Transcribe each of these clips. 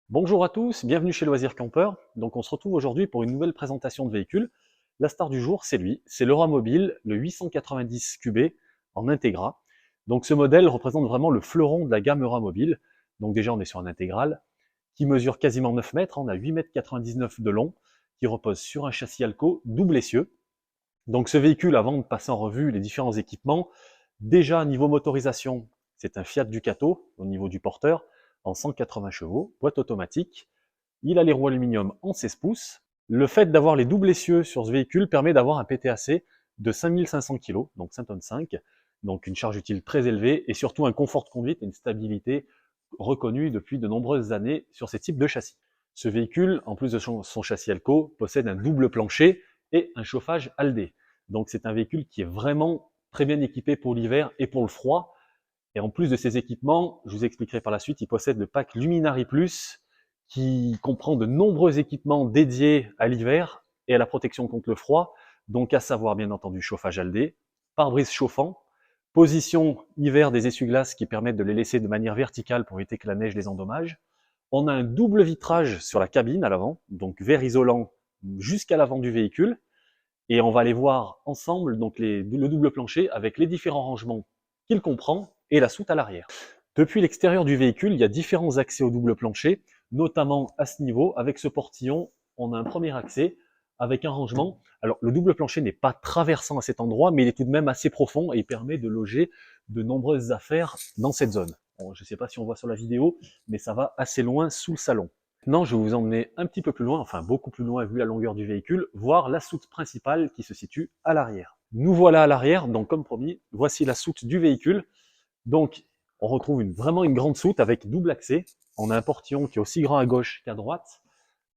Bonjour à tous, bienvenue chez Loisirs Campeur. Donc on se retrouve aujourd'hui pour une nouvelle présentation de véhicule. La star du jour, c'est lui, c'est l'Euromobile, le 890 QB en Integra. Donc ce modèle représente vraiment le fleuron de la gamme Euramobil. Donc déjà on est sur un intégral qui mesure quasiment 9 mètres, on a 8,99 m de long, qui repose sur un châssis Alco double essieu. Donc ce véhicule, avant de passer en revue les différents équipements, déjà niveau motorisation, c'est un Fiat Ducato au niveau du porteur, en 180 chevaux, boîte automatique. Il a les roues aluminium en 16 pouces. Le fait d'avoir les doubles essieux sur ce véhicule permet d'avoir un PTAC de 5500 kg, donc 5 tonnes 5, donc une charge utile très élevée et surtout un confort de conduite et une stabilité reconnue depuis de nombreuses années sur ces types de châssis. Ce véhicule, en plus de son châssis Alco, possède un double plancher et un chauffage Aldé. Donc c'est un véhicule qui est vraiment très bien équipé pour l'hiver et pour le froid. Et en plus de ces équipements, je vous expliquerai par la suite, il possède le pack Luminary Plus qui comprend de nombreux équipements dédiés à l'hiver et à la protection contre le froid, donc à savoir bien entendu chauffage Aldé, pare-brise chauffant, position hiver des essuie-glaces qui permettent de les laisser de manière verticale pour éviter que la neige les endommage. On a un double vitrage sur la cabine à l'avant, donc verre isolant jusqu'à l'avant du véhicule, et on va aller voir ensemble donc le double plancher avec les différents rangements qu'il comprend et la soute à l'arrière. Depuis l'extérieur du véhicule, il y a différents accès au double plancher, notamment à ce niveau. Avec ce portillon, on a un premier accès avec un rangement. Alors, le double plancher n'est pas traversant à cet endroit, mais il est tout de même assez profond et il permet de loger de nombreuses affaires dans cette zone. Bon, je ne sais pas si on voit sur la vidéo, mais ça va assez loin sous le salon. Maintenant, je vais vous emmener un petit peu plus loin, enfin beaucoup plus loin vu la longueur du véhicule, voir la soute principale qui se situe à l'arrière. Nous voilà à l'arrière, donc comme promis, voici la soute du véhicule. Donc, on retrouve vraiment une grande soute avec double accès. On a un portillon qui est aussi grand à gauche qu'à droite,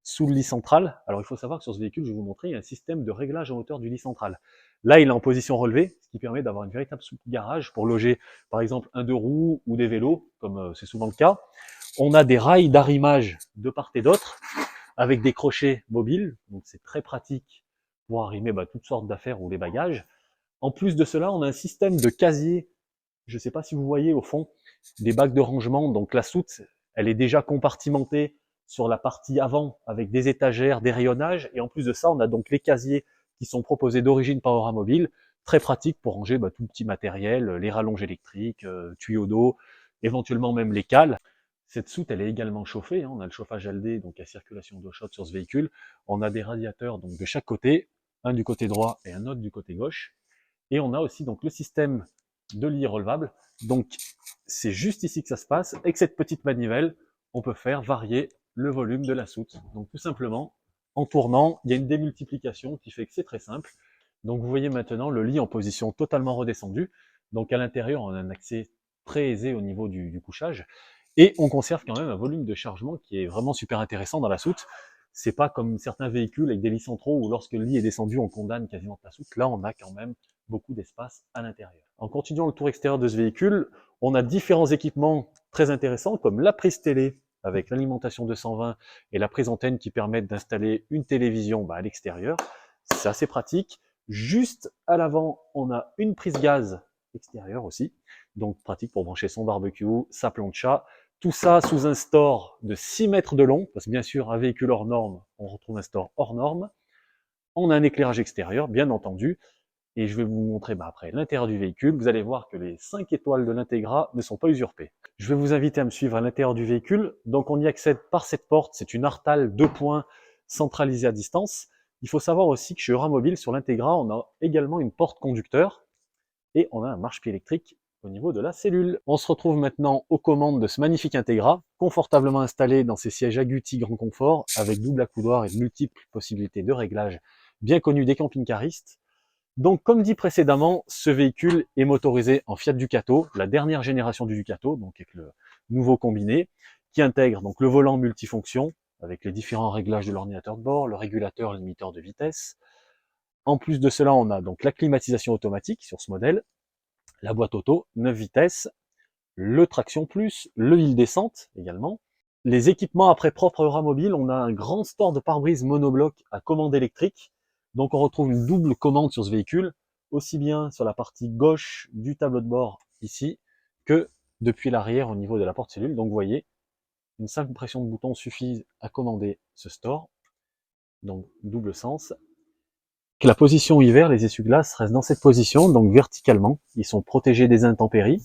sous le lit central. Alors, il faut savoir que sur ce véhicule, je vais vous montrer, il y a un système de réglage en hauteur du lit central. Là, il est en position relevée, ce qui permet d'avoir une véritable soute garage pour loger, par exemple, un deux roues ou des vélos, comme c'est souvent le cas. On a des rails d'arrimage de part et d'autre, avec des crochets mobiles, donc c'est très pratique pour arrimer toutes sortes d'affaires ou des bagages. En plus de cela, on a un système de casier. Je ne sais pas si vous voyez au fond des bacs de rangement. Donc la soute, elle est déjà compartimentée sur la partie avant avec des étagères, des rayonnages. Et en plus de ça, on a donc les casiers qui sont proposés d'origine par Euramobil. Très pratique pour ranger tout petit matériel, les rallonges électriques, tuyaux d'eau, éventuellement même les cales. Cette soute, elle est également chauffée. On a le chauffage Aldé, donc à circulation d'eau chaude sur ce véhicule. On a des radiateurs donc de chaque côté, un du côté droit et un autre du côté gauche. Et on a aussi donc le système de lit relevable. Donc c'est juste ici que ça se passe. Avec cette petite manivelle, on peut faire varier le volume de la soute. Donc tout simplement, en tournant, il y a une démultiplication qui fait que c'est très simple. Donc vous voyez maintenant le lit en position totalement redescendue. Donc à l'intérieur, on a un accès très aisé au niveau du couchage. Et on conserve quand même un volume de chargement qui est vraiment super intéressant dans la soute. C'est pas comme certains véhicules avec des lits centraux où lorsque le lit est descendu, on condamne quasiment la soute. Là, on a quand même beaucoup d'espace à l'intérieur. En continuant le tour extérieur de ce véhicule, on a différents équipements très intéressants comme la prise télé avec l'alimentation 220 et la prise antenne qui permettent d'installer une télévision à l'extérieur. C'est assez pratique. Juste à l'avant, on a une prise gaz extérieure aussi, donc pratique pour brancher son barbecue, sa plancha. Tout ça sous un store de 6 mètres de long, parce que bien sûr, un véhicule hors norme, on retrouve un store hors norme. On a un éclairage extérieur, bien entendu, et je vais vous montrer après l'intérieur du véhicule. Vous allez voir que les 5 étoiles de l'Integra ne sont pas usurpées. Je vais vous inviter à me suivre à l'intérieur du véhicule. Donc on y accède par cette porte, c'est une Artal 2 points centralisée à distance. Il faut savoir aussi que chez Euramobil, sur l'Integra, on a également une porte conducteur et on a un marche-pied électrique au niveau de la cellule. On se retrouve maintenant aux commandes de ce magnifique Integra, confortablement installé dans ses sièges agoutis grand confort, avec double accoudoir et de multiples possibilités de réglage, bien connues des camping-caristes. Donc, comme dit précédemment, ce véhicule est motorisé en Fiat Ducato, la dernière génération du Ducato, donc avec le nouveau combiné, qui intègre donc le volant multifonction, avec les différents réglages de l'ordinateur de bord, le régulateur limiteur de vitesse. En plus de cela, on a donc la climatisation automatique sur ce modèle, la boîte auto, 9 vitesses, le traction plus, le hill descente également. Les équipements après propre Euramobil, on a un grand store de pare-brise monobloc à commande électrique. Donc on retrouve une double commande sur ce véhicule, aussi bien sur la partie gauche du tableau de bord ici, que depuis l'arrière au niveau de la porte cellule. Donc vous voyez, Une simple pression de bouton suffit à commander ce store, donc double sens. Que la position hiver, les essuie-glaces restent dans cette position, donc verticalement. Ils sont protégés des intempéries.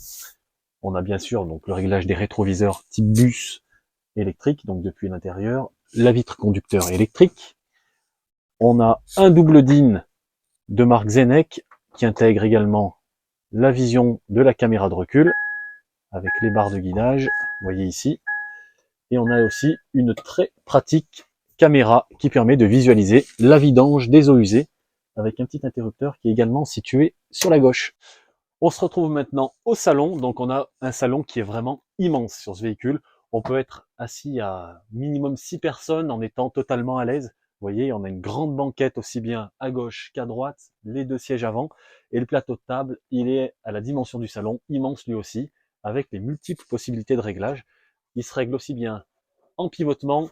On a bien sûr donc le réglage des rétroviseurs type bus électrique, donc depuis l'intérieur. La vitre conducteur électrique. On a un double DIN de marque Zenek qui intègre également la vision de la caméra de recul avec les barres de guidage, vous voyez ici. Et on a aussi une très pratique caméra qui permet de visualiser la vidange des eaux usées avec un petit interrupteur qui est également situé sur la gauche. On se retrouve maintenant au salon, donc on a un salon qui est vraiment immense sur ce véhicule. On peut être assis à minimum 6 personnes en étant totalement à l'aise. Vous voyez, on a une grande banquette aussi bien à gauche qu'à droite, les deux sièges avant, et le plateau de table, il est à la dimension du salon, immense lui aussi, avec les multiples possibilités de réglage. Il se règle aussi bien en pivotement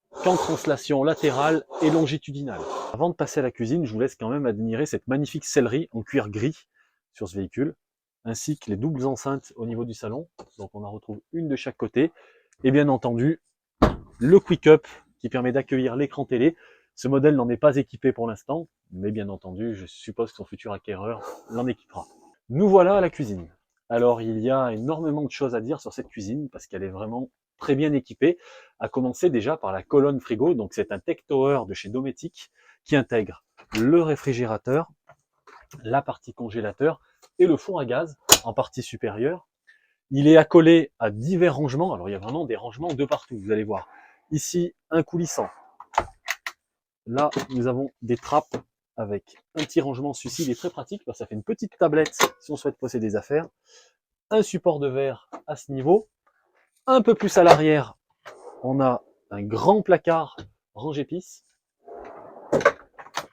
qu'en translation latérale et longitudinale. Avant de passer à la cuisine, je vous laisse quand même admirer cette magnifique sellerie en cuir gris sur ce véhicule, ainsi que les doubles enceintes au niveau du salon. Donc on en retrouve une de chaque côté. Et bien entendu, le Quick Up qui permet d'accueillir l'écran télé. Ce modèle n'en est pas équipé pour l'instant, mais bien entendu, je suppose que son futur acquéreur l'en équipera. Nous voilà à la cuisine. Alors il y a énormément de choses à dire sur cette cuisine parce qu'elle est vraiment très bien équipée, à commencer déjà par la colonne frigo. Donc c'est un Tech Tower de chez Dometic qui intègre le réfrigérateur, la partie congélateur et le four à gaz en partie supérieure. Il est accolé à divers rangements. Alors il y a vraiment des rangements de partout, vous allez voir. Ici, un coulissant. Là, nous avons des trappes avec un petit rangement. Celui-ci, il est très pratique parce que ça fait une petite tablette si on souhaite poser des affaires. Un support de verre à ce niveau. Un peu plus à l'arrière, on a un grand placard range-épices.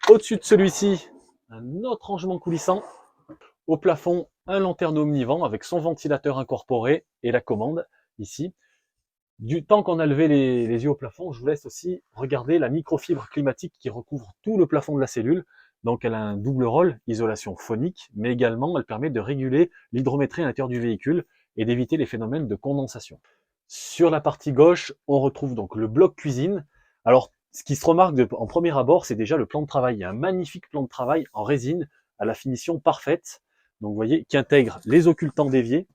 Au-dessus de celui-ci, un autre rangement coulissant. Au plafond, un lanterne omnivent avec son ventilateur incorporé et la commande ici. Du temps qu'on a levé les yeux au plafond, je vous laisse aussi regarder la microfibre climatique qui recouvre tout le plafond de la cellule. Donc elle a un double rôle, isolation phonique, mais également elle permet de réguler l'hydrométrie à l'intérieur du véhicule et d'éviter les phénomènes de condensation. Sur la partie gauche, on retrouve donc le bloc cuisine. Alors, ce qui se remarque en premier abord, c'est déjà le plan de travail. Il y a un magnifique plan de travail en résine à la finition parfaite. Donc, vous voyez, qui intègre les occultants d'évier,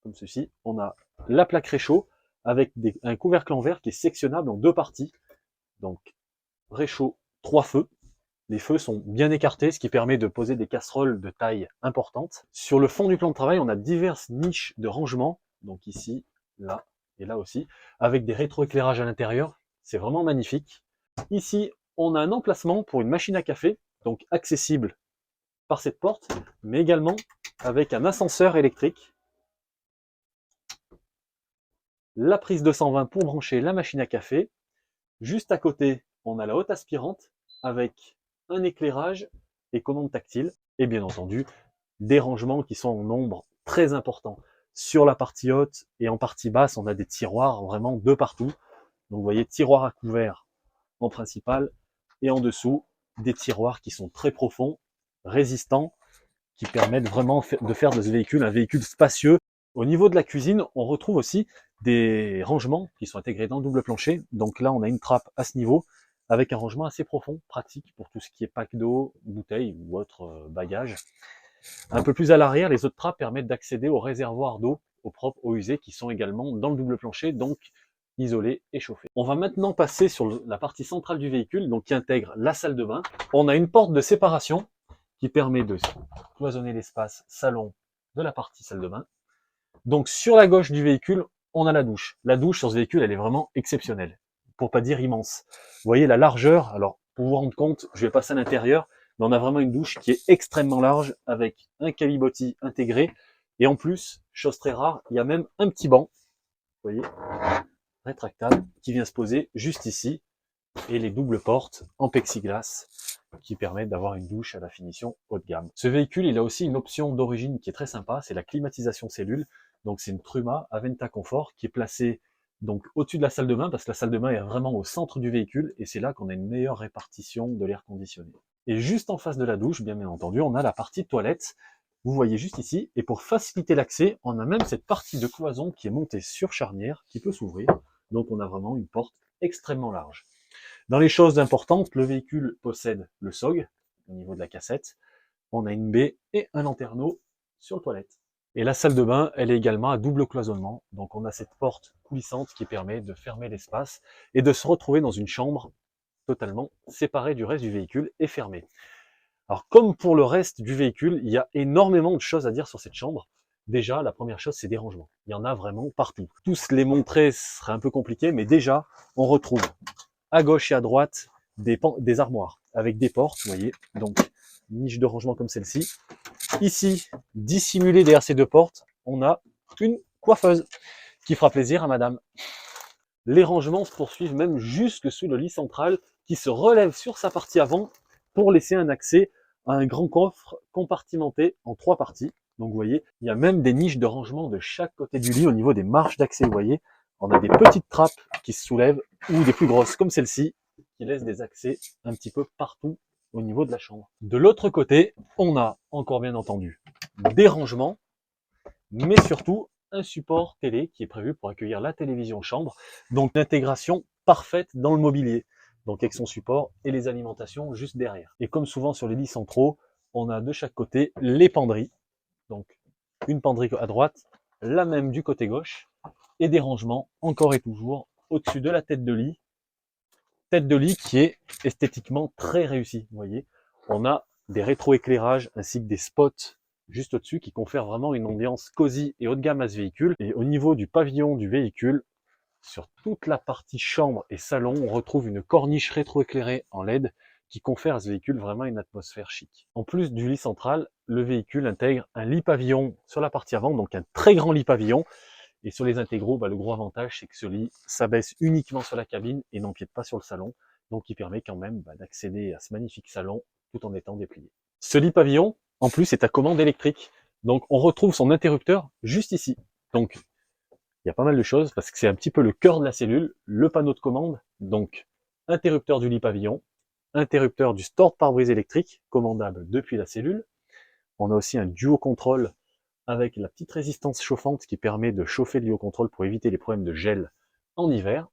comme ceci. On a la plaque réchaud avec un couvercle en verre qui est sectionnable en deux parties. Donc, réchaud, 3 feux. Les feux sont bien écartés, ce qui permet de poser des casseroles de taille importante. Sur le fond du plan de travail, on a diverses niches de rangement. Donc ici, là et là aussi, avec des rétroéclairages à l'intérieur. C'est vraiment magnifique. Ici, on a un emplacement pour une machine à café, donc accessible par cette porte, mais également avec un ascenseur électrique. La prise 220 pour brancher la machine à café. Juste à côté, on a la haute aspirante avec un éclairage et commande tactile. Et bien entendu, des rangements qui sont en nombre très important. Sur la partie haute et en partie basse, on a des tiroirs vraiment de partout. Donc vous voyez, tiroirs à couvert en principal, et en dessous, des tiroirs qui sont très profonds, résistants, qui permettent vraiment de faire de ce véhicule un véhicule spacieux. Au niveau de la cuisine, on retrouve aussi des rangements qui sont intégrés dans le double plancher. Donc là, on a une trappe à ce niveau, avec un rangement assez profond, pratique pour tout ce qui est pack d'eau, bouteilles ou autres bagages. Un peu plus à l'arrière, les autres trappes permettent d'accéder aux réservoirs d'eau, aux propres eaux usées, qui sont également dans le double plancher, donc isolés et chauffés. On va maintenant passer sur la partie centrale du véhicule, donc qui intègre la salle de bain. On a une porte de séparation qui permet de cloisonner l'espace salon de la partie salle de bain. Donc sur la gauche du véhicule, on a la douche. La douche sur ce véhicule, elle est vraiment exceptionnelle, pour pas dire immense. Vous voyez la largeur, alors pour vous rendre compte, je vais passer à l'intérieur, mais on a vraiment une douche qui est extrêmement large avec un calibotis intégré. Et en plus, chose très rare, il y a même un petit banc, vous voyez, rétractable, qui vient se poser juste ici. Et les doubles portes en plexiglas qui permettent d'avoir une douche à la finition haut de gamme. Ce véhicule, il a aussi une option d'origine qui est très sympa, c'est la climatisation cellule. Donc c'est une Truma Aventa Comfort qui est placée donc au-dessus de la salle de bain, parce que la salle de bain est vraiment au centre du véhicule, et c'est là qu'on a une meilleure répartition de l'air conditionné. Et juste en face de la douche, bien entendu, on a la partie toilette, Vous voyez juste ici, et pour faciliter l'accès, on a même cette partie de cloison qui est montée sur charnière, qui peut s'ouvrir. Donc on a vraiment une porte extrêmement large. Dans les choses importantes, le véhicule possède le SOG, au niveau de la cassette. On a une baie et un lanterneau sur le toilette. Et la salle de bain, elle est également à double cloisonnement. Donc on a cette porte coulissante qui permet de fermer l'espace et de se retrouver dans une chambre totalement séparée du reste du véhicule et fermée. Alors comme pour le reste du véhicule, il y a énormément de choses à dire sur cette chambre. Déjà, la première chose, c'est des rangements. Il y en a vraiment partout. Tous les montrer serait un peu compliqué, mais déjà, on retrouve à gauche et à droite des armoires avec des portes, vous voyez, donc niche de rangement comme celle-ci. Ici, dissimulé derrière ces deux portes, on a une coiffeuse qui fera plaisir à madame. Les rangements se poursuivent même jusque sous le lit central qui se relève sur sa partie avant pour laisser un accès à un grand coffre compartimenté en 3 parties. Donc vous voyez, il y a même des niches de rangement de chaque côté du lit au niveau des marches d'accès, vous voyez. On a des petites trappes qui se soulèvent ou des plus grosses comme celle-ci qui laissent des accès un petit peu partout au niveau de la chambre. De l'autre côté, on a encore bien entendu des rangements, mais surtout un support télé qui est prévu pour accueillir la télévision chambre, donc l'intégration parfaite dans le mobilier, donc avec son support et les alimentations juste derrière. Et comme souvent sur les lits centraux, on a de chaque côté les penderies, donc une penderie à droite, la même du côté gauche, et des rangements encore et toujours au-dessus de la tête de lit qui est esthétiquement très réussie, vous voyez. On a des rétroéclairages ainsi que des spots juste au-dessus qui confèrent vraiment une ambiance cosy et haut de gamme à ce véhicule. Et au niveau du pavillon du véhicule, sur toute la partie chambre et salon, on retrouve une corniche rétroéclairée en LED qui confère à ce véhicule vraiment une atmosphère chic. En plus du lit central, le véhicule intègre un lit pavillon sur la partie avant, donc un très grand lit pavillon. Et sur les intégraux, le gros avantage, c'est que ce lit s'abaisse uniquement sur la cabine et n'empiète pas sur le salon, donc il permet quand même d'accéder à ce magnifique salon tout en étant déplié. Ce lit pavillon, en plus, est à commande électrique, donc on retrouve son interrupteur juste ici. Donc il y a pas mal de choses parce que c'est un petit peu le cœur de la cellule, le panneau de commande, donc interrupteur du lit pavillon, interrupteur du store de pare-brise électrique, commandable depuis la cellule. On a aussi un duo contrôle avec la petite résistance chauffante qui permet de chauffer le liocontrôle pour éviter les problèmes de gel en hiver.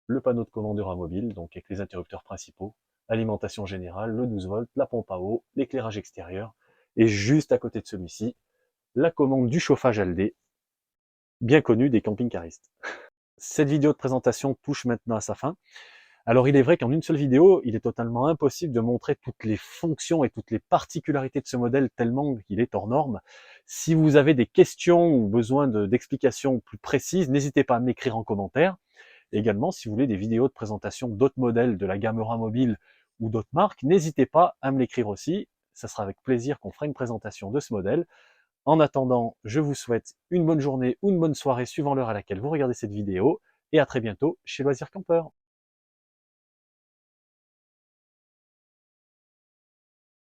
Le panneau de commande Euramobile, donc avec les interrupteurs principaux, alimentation générale, le 12 volts, la pompe à eau, l'éclairage extérieur, et juste à côté de celui-ci, la commande du chauffage Aldé, bien connu des camping-caristes. Cette vidéo de présentation touche maintenant à sa fin. Alors il est vrai qu'en une seule vidéo, il est totalement impossible de montrer toutes les fonctions et toutes les particularités de ce modèle tellement qu'il est hors norme. Si vous avez des questions ou besoin d'explications plus précises, n'hésitez pas à m'écrire en commentaire. Également, si vous voulez des vidéos de présentation d'autres modèles de la gamme Euramobile ou d'autres marques, n'hésitez pas à me l'écrire aussi. Ça sera avec plaisir qu'on fera une présentation de ce modèle. En attendant, je vous souhaite une bonne journée ou une bonne soirée suivant l'heure à laquelle vous regardez cette vidéo et à très bientôt chez Loisirs Campeur.